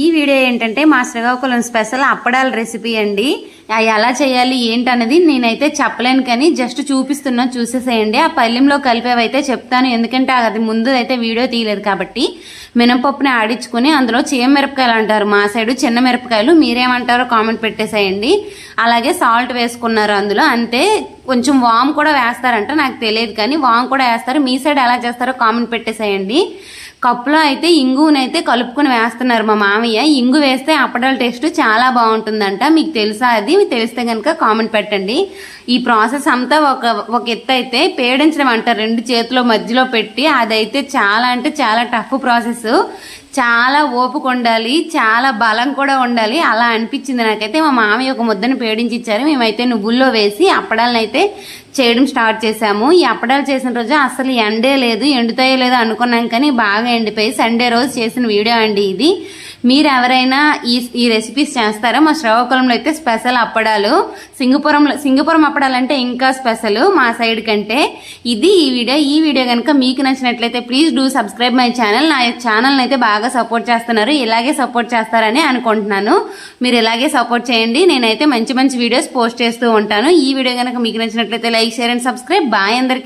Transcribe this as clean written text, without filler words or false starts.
ఈ వీడియో ఏంటంటే మా శ్రీకాకుళం స్పెషల్ అప్పడాల రెసిపీ అండి. అవి ఎలా చేయాలి ఏంటన్నది నేనైతే చెప్పలేను, కానీ జస్ట్ చూపిస్తున్నా, చూసేసేయండి. ఆ పల్లెంలో కలిపేవైతే చెప్తాను, ఎందుకంటే అది ముందు అయితే వీడియో తీయలేదు కాబట్టి. మినపప్పుని ఆడించుకుని అందులో మిరపకాయలు అంటారు మా సైడు, చిన్న మిరపకాయలు, మీరేమంటారో కామెంట్ పెట్టేసేయండి. అలాగే సాల్ట్ వేసుకున్నారు అందులో, అంతే. కొంచెం వామ్ కూడా వేస్తారంట, నాకు తెలియదు, కానీ వామ్ కూడా వేస్తారు. మీ సైడ్ ఎలా చేస్తారో కామెంట్ పెట్టేసేయండి. కప్పులో అయితే ఇంగునైతే కలుపుకొని వేస్తున్నారు మా మామయ్య. ఇంగు వేస్తే అప్పడాల టేస్ట్ చాలా బాగుంటుందంట. మీకు తెలుసా? అది మీకు తెలిస్తే కనుక కామెంట్ పెట్టండి. ఈ ప్రాసెస్ అంతా ఒక ఎత్తు అయితే పేడించడం అంటారు, రెండు చేతుల మధ్యలో పెట్టి. అదైతే చాలా అంటే చాలా టఫ్ ప్రాసెస్. చాలా ఓపిక ఉండాలి, చాలా బలం కూడా ఉండాలి. అలా అనిపించింది నాకైతే. మా మామయ్య ఒక ముద్దను పేడించి ఇచ్చారు. మేమైతే నువ్వుల్లో వేసి అప్పడాలను అయితే చేయడం స్టార్ట్ చేసాము. ఈ అప్పడాలు చేసిన రోజు అసలు ఎండే లేదు, ఎండుతాయో లేదో అనుకున్నాం, కానీ బాగా ఎండిపోయి సండే రోజు చేసిన వీడియో అండి ఇది. మీరు ఎవరైనా ఈ రెసిపీస్ చేస్తారా? మా శ్రీకాకుళంలో అయితే స్పెషల్ అప్పడాలు. సింగపురం అప్పడాలు అంటే ఇంకా స్పెషల్ మా సైడ్ కంటే. ఇది ఈ వీడియో కనుక మీకు నచ్చినట్లయితే please do subscribe my channel. నా ఛానల్ అయితే బాగా సపోర్ట్ చేస్తున్నారు, ఇలాగే సపోర్ట్ చేస్తారని అనుకుంటున్నాను. మీరు ఇలాగే సపోర్ట్ చేయండి. నేనైతే మంచి మంచి వీడియోస్ పోస్ట్ చేస్తూ ఉంటాను. ఈ వీడియో కనుక మీకు నచ్చినట్లయితే like, share and subscribe. Bye అందరికీ.